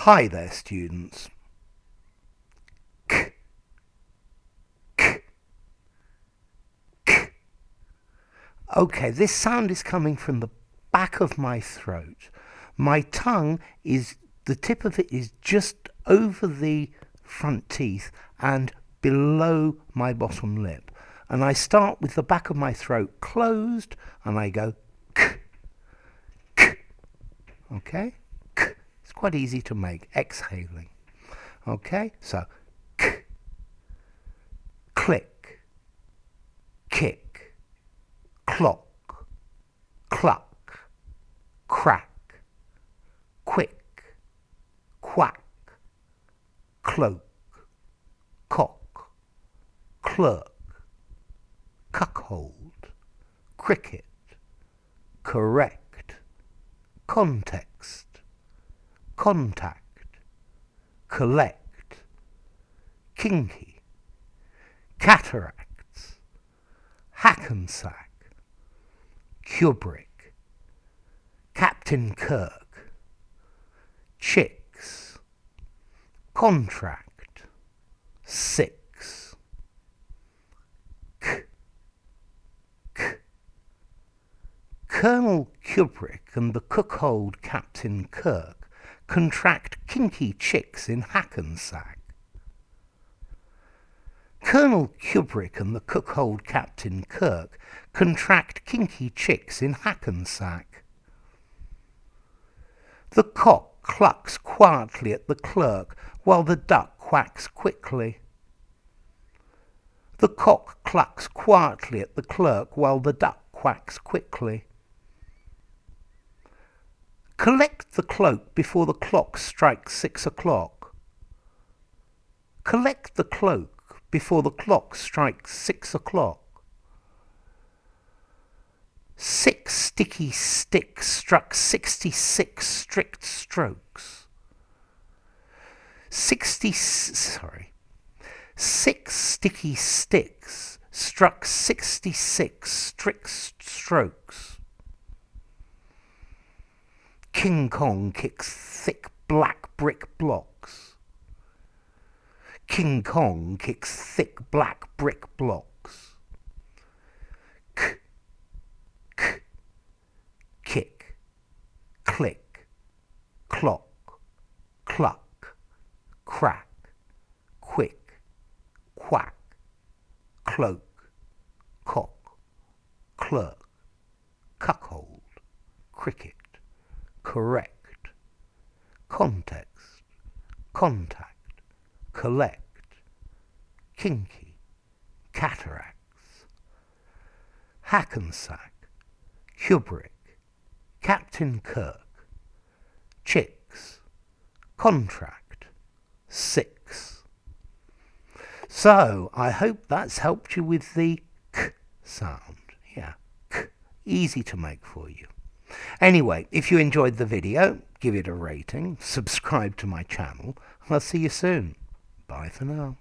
Hi there, students. K, k, k. Okay, this sound is coming from the back of my throat. My tongue the tip of it is just over the front teeth and below my bottom lip. And I start with the back of my throat closed and I go k, k. Okay? K. It's quite easy to make, exhaling. Okay? So, k, click, kick, clock, cluck, crack, quick, quack, cloak, cock, clerk, cuckold, cricket, correct, context, contact, collect, kinky, cataracts, Hackensack, Kubric, Captain Kirk, chicks, contract, 6, k, k. Colonel Kubric and the cuckold Captain Kirk contract kinky chicks in Hackensack. Colonel Kubric and the cuckold Captain Kirk contract kinky chicks in Hackensack. The cock clucks quietly at the clerk while the duck quacks quickly. The cock clucks quietly at the clerk while the duck quacks quickly. Collect the cloak before the clock strikes 6 o'clock. Collect the cloak before the clock strikes 6 o'clock. 6 sticky sticks struck 66 strict strokes. 6 sticky sticks struck 66 strict strokes. King Kong kicks thick black brick blocks. King Kong kicks thick black brick blocks. K, k, kick, click, clock, cluck, crack, quick, quack, cloak, cock, clerk, cuckold, cricket, correct, context, contact, collect, kinky, cataracts, Hackensack, Kubric, Captain Kirk, chicks, contract, 6. So, I hope that's helped you with the k sound. Yeah, k, easy to make for you. Anyway, if you enjoyed the video, give it a rating, subscribe to my channel, and I'll see you soon. Bye for now.